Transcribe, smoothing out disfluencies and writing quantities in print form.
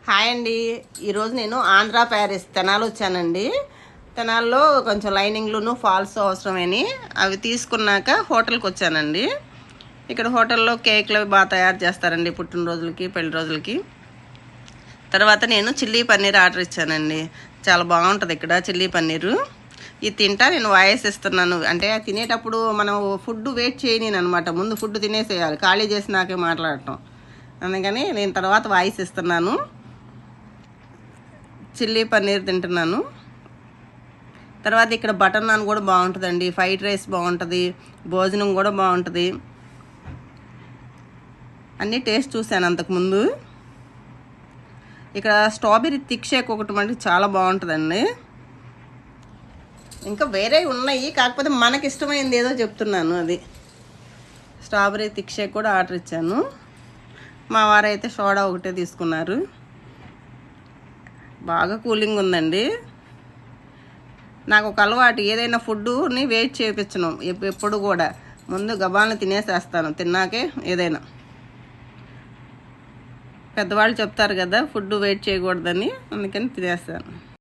Hi అండి. ఈరోజు నేను ఆంధ్ర ప్యారిస్ తెనాలి వచ్చానండి. తెనాల్లో కొంచెం లైనింగ్లు ఫాల్స్ అవసరమని అవి తీసుకున్నాక హోటల్కి వచ్చానండి. ఇక్కడ హోటల్లో కేక్లు బాగా తయారు చేస్తారండి పుట్టినరోజులకి పెళ్లి రోజులకి. తర్వాత నేను చిల్లీ పన్నీర్ ఆర్డర్ ఇచ్చానండి. చాలా బాగుంటుంది ఇక్కడ చిల్లీ పన్నీరు. ఇది తింటా నేను వాయిస్ ఇస్తున్నాను, అంటే తినేటప్పుడు మనం ఫుడ్ వెయిట్ చేయని అనమాట. ముందు ఫుడ్ తినేసేయాలి, ఖాళీ చేసి నాకే మాట్లాడటం. అందుకని నేను తర్వాత వాయిస్ ఇస్తున్నాను. చిల్లీ పన్నీర్ తింటున్నాను. తర్వాత ఇక్కడ బటర్ నాన్ కూడా బాగుంటుందండి, ఫ్రైడ్ రైస్ బాగుంటుంది, భోజనం కూడా బాగుంటుంది. అన్నీ టేస్ట్ చూశాను అంతకుముందు. ఇక్కడ స్ట్రాబెర్రీ థిక్ షేక్ ఒకటి మనకి చాలా బాగుంటుందండి. ఇంకా వేరే ఉన్నాయి, కాకపోతే మనకి ఇష్టమైంది ఏదో చెప్తున్నాను. అది స్ట్రాబెర్రీ థిక్ షేక్ కూడా ఆర్డర్ ఇచ్చాను. మా వారైతే సోడా ఒకటే తీసుకున్నారు. బాగా కూలింగ్ ఉందండి. నాకు ఒక అలవాటు, ఏదైనా ఫుడ్ని వెయిట్ చేయించను ఎప్పుడు కూడా. ముందు గబాలను తినేసేస్తాను, తిన్నాకే ఏదైనా. పెద్దవాళ్ళు చెప్తారు కదా ఫుడ్ వెయిట్ చేయకూడదని, అందుకని తినేస్తాను.